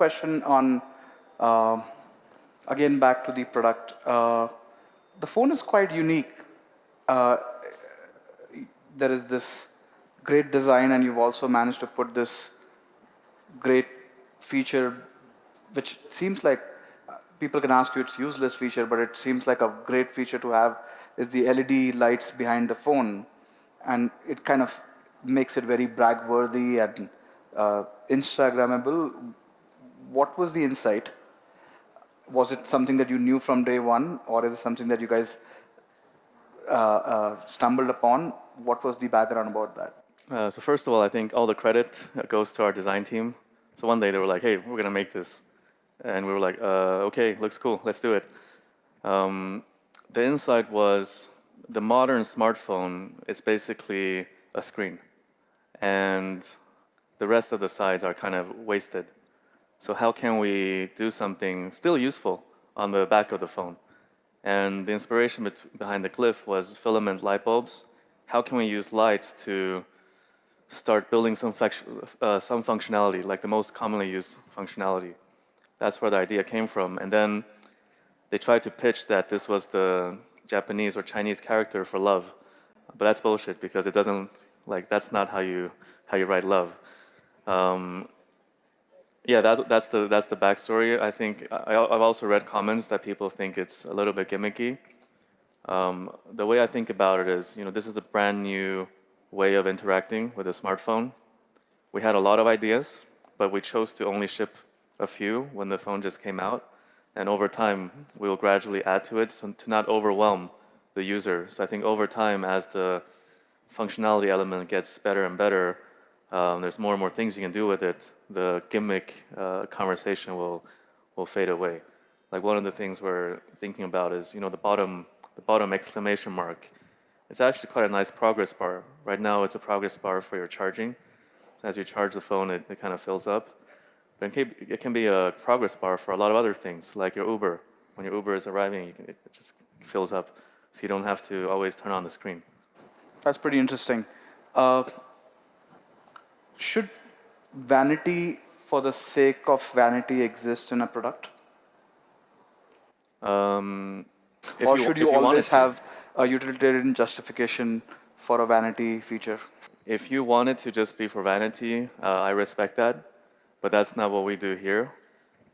question on, uh, again, back to the product. The phone is quite unique. Uh, there is this great design, and you've also managed to put this great feature, which seems like people can ask you it's useless feature, but it seems like a great feature to have is the LED lights behind the phone, and it kind of makes it very brag-worthy and Instagrammable. What was the insight? Was it something that you knew from day one, or is it something that you guys stumbled upon? What was the background about that? So first of all, I think all the credit goes to our design team. So one day they were like, "Hey, we're gonna make this," and we were like, "Okay, looks cool, let's do it." The insight was the modern smartphone is basically a screen, and the rest of the sides are kind of wasted. So how can we do something still useful on the back of the phone? And the inspiration behind the Glyph was filament light bulbs. How can we use lights to start building some functionality, like the most commonly used functionality? That's where the idea came from. And then they tried to pitch that this was the Japanese or Chinese character for love, but that's bullshit because it doesn't that's not how you write love. Um, yeah, that's the backstory. I think I've also read comments that people think it's a little bit gimmicky. The way I think about it is, this is a brand new way of interacting with a smartphone. We had a lot of ideas, but we chose to only ship a few when the phone just came out. And over time, we will gradually add to it so to not overwhelm the user. So I think over time, as the functionality element gets better and better, there's more and more things you can do with it. The gimmick conversation will fade away. Like one of the things we're thinking about is, the bottom exclamation mark. It's actually quite a nice progress bar. Right now, it's a progress bar for your charging. So as you charge the phone, it kind of fills up. But it can be a progress bar for a lot of other things, like your Uber. When your Uber is arriving, it just fills up, so you don't have to always turn on the screen. That's pretty interesting. Uh, should vanity for the sake of vanity exist in a product? Or should you If you wanted always to, have a utilitarian justification for a vanity feature? if you want it to just be for vanity, I respect that, but that's not what we do here.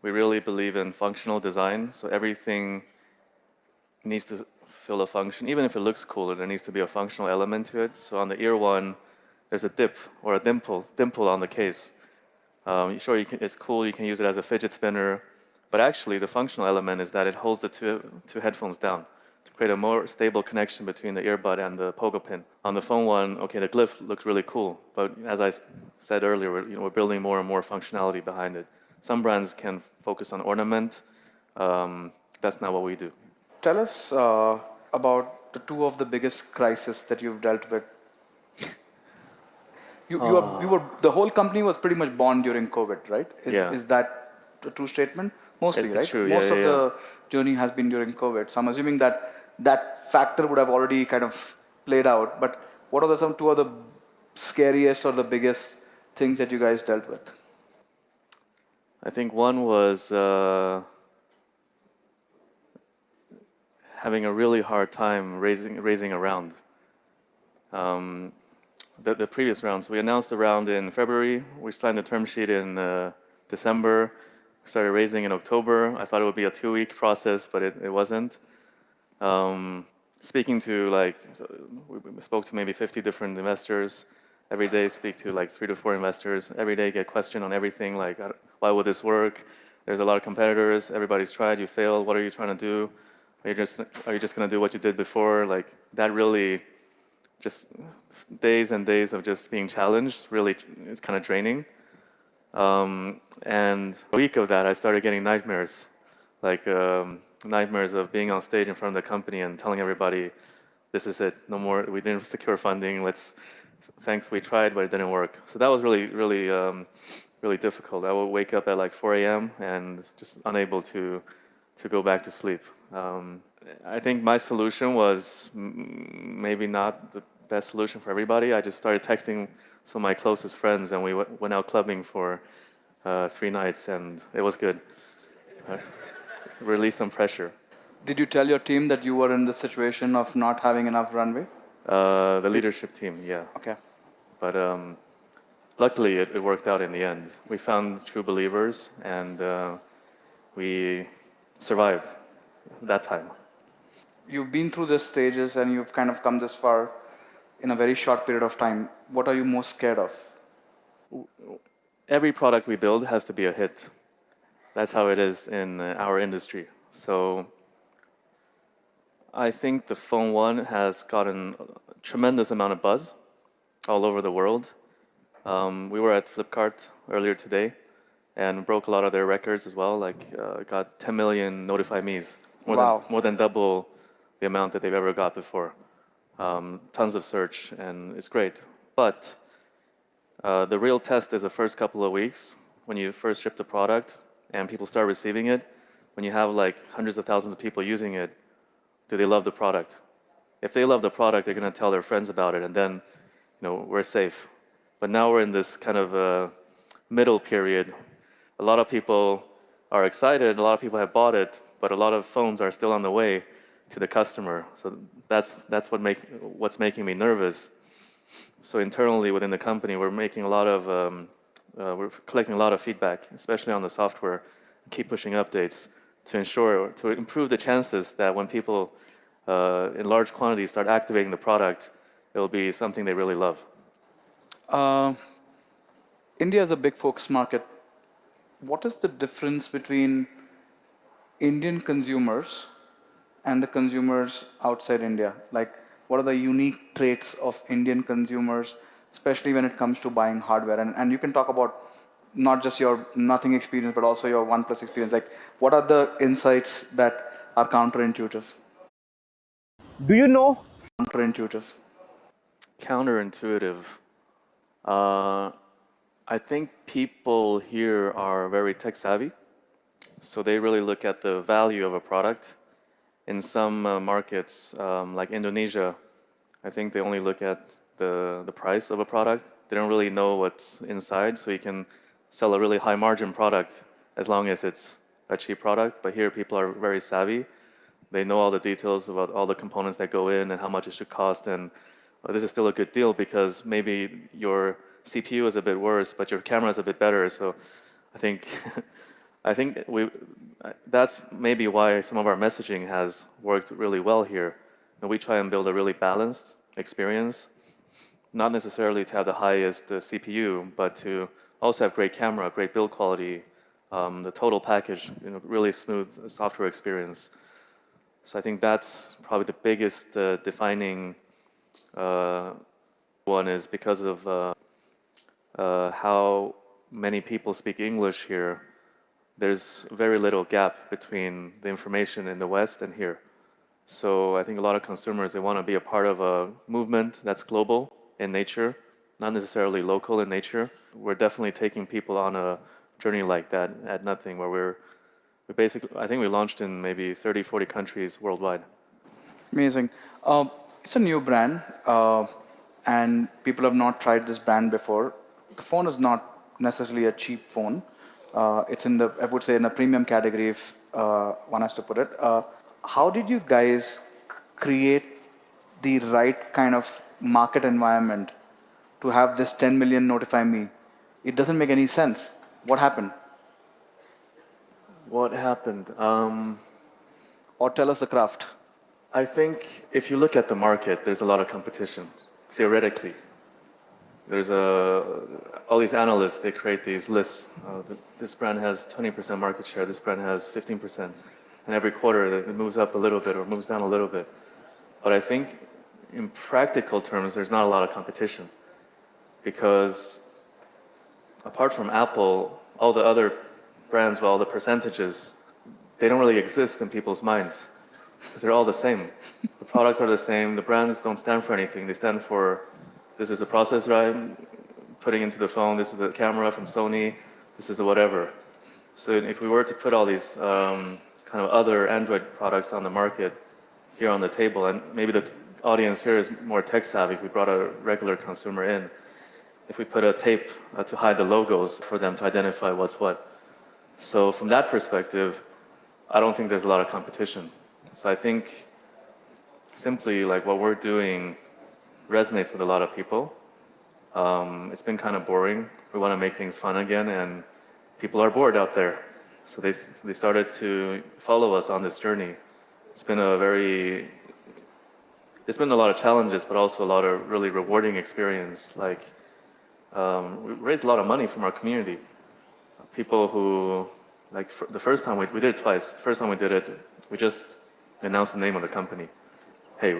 We really believe in functional design, so everything needs to fill a function. Even if it looks cool, there needs to be a functional element to it. So on the ear one, there's a dip or a dimple on the case. Sure, it's cool, you can use it as a fidget spinner, but actually the functional element is that it holds the two headphones down to create a more stable connection between the earbud and the pogo pin. On the phone one, okay, the glyph looks really cool, but as I said earlier, we're building more and more functionality behind it. Some brands can focus on ornament. That's not what we do. Tell us about the two of the biggest crises that you've dealt with. You were the whole company was pretty much born during COVID, right? Yeah. Is that a true statement? Mostly, It's right? true. Yeah, Most yeah, of yeah. the journey has been during COVID. So I'm assuming that that factor would have already kind of played out. But what are some two of the scariest or the biggest things that you guys dealt with? I think one was having a really hard time raising a round. Um, the previous round. So we announced the round in February. We signed the term sheet in December. We started raising in October. I thought it would be a 2-week process, but it wasn't. Speaking to we spoke to maybe 50 different investors. Every day speak to like 3 to 4 investors. Every day get questioned on everything like, why would this work? There's a lot of competitors. Everybody's tried. You failed. What are you trying to do? Are you just going to do what you did before? Like that really just days and days of just being challenged really is kind of draining. And a week of that, I started getting nightmares, like nightmares of being on stage in front of the company and telling everybody, "This is it, no more. We didn't secure funding. Thanks, we tried, but it didn't work." So that was really difficult. I would wake up at like 4 a.m. and just unable to go back to sleep. I think my solution was maybe not the best solution for everybody. I just started texting some of my closest friends, and we went out clubbing for 3 nights, and it was good. Uh, Released some pressure. Did you tell your team that you were in the situation of not having enough runway? The leadership team, yeah. Okay. But luckily, it worked out in the end. We found true believers, and we survived that time. You've been through these stages and you've kind of come this far in a very short period of time. What are you most scared of? Every product we build has to be a hit. That's how it is in our industry. So I think the Phone 1 has gotten a tremendous amount of buzz all over the world. We were at Flipkart earlier today and broke a lot of their records as well. Like got 10 million notify me's, Wow. more than double the amount that they've ever got before. Tons of search, and it's great. But the real test is the first couple of weeks when you first ship the product and people start receiving it. When you have like hundreds of thousands of people using it, do they love the product? If they love the product, they're going to tell their friends about it, and then, we're safe. But now we're in this kind of middle period. A lot of people are excited. A lot of people have bought it, but a lot of phones are still on the way to the customer. So that's what's making me nervous. So internally within the company, we're collecting a lot of feedback, especially on the software. Keep pushing updates to improve the chances that when people in large quantities start activating the product, it will be something they really love. Uh, India is a big focus market. What is the difference between Indian consumers and the consumers outside India? Like, what are the unique traits of Indian consumers, especially when it comes to buying hardware? And you can talk about not just your nothing experience, but also your OnePlus experience. Like, what are the insights that are counterintuitive? Do you know? Counterintuitive. Counterintuitive. Uh, I think people here are very tech savvy, so they really look at the value of a product. In some markets, like Indonesia, I think they only look at the price of a product. They don't really know what's inside, so you can sell a really high margin product as long as it's a cheap product. But here, people are very savvy. They know all the details about all the components that go in and how much it should cost. And this is still a good deal because maybe your CPU is a bit worse, but your camera is a bit better. So I think I think that's maybe why some of our messaging has worked really well here. And we try and build a really balanced experience, not necessarily to have the highest CPU, but to also have great camera, great build quality, the total package, really smooth software experience. So I think that's probably the biggest defining one is because of how many people speak English here. There's very little gap between the information in the West and here. So I think a lot of consumers, they want to be a part of a movement that's global in nature, not necessarily local in nature. We're definitely taking people on a journey like that at Nothing, where we basically, I think we launched in maybe 30, 40 countries worldwide. Amazing. It's a new brand, and people have not tried this brand before. The phone is not necessarily a cheap phone. It's in the, I would say, in a premium category, if one has to put it. How did you guys create the right kind of market environment to have this 10 million notify me? It doesn't make any sense. What happened? What happened? Or tell us the craft. I think if you look at the market, there's a lot of competition, theoretically. There's all these analysts, they create these lists. This brand has 20% market share, this brand has 15%. And every quarter it moves up a little bit or moves down a little bit. But I think in practical terms, there's not a lot of competition. Because apart from Apple, all the other brands with all the percentages, they don't really exist in people's minds. Because they're all the same. The products are the same, the brands don't stand for anything. They stand for, this is the processor I'm putting into the phone, this is the camera from Sony, this is the whatever. So if we were to put all these kind of other Android products on the market here on the table, and maybe the audience here is more tech savvy, if we brought a regular consumer in, if we put a tape to hide the logos for them to identify what's what. So from that perspective, I don't think there's a lot of competition. So I think simply like what we're doing resonates with a lot of people. It's been kind of boring. We want to make things fun again, and people are bored out there. So they started to follow us on this journey. It's been it's been a lot of challenges, but also a lot of really rewarding experience. Like we raised a lot of money from our community. People who, like the first time we did it twice. First time we did it, we just announced the name of the company. Hey,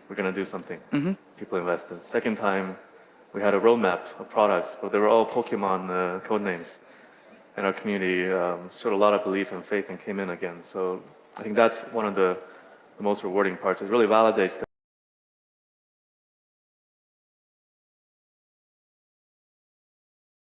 we're gonna do something. People invested. Second time, we had a roadmap of products, but they were all Pokemon code names. And our community showed a lot of belief and faith and came in again. So I think that's one of the most rewarding parts. It really validates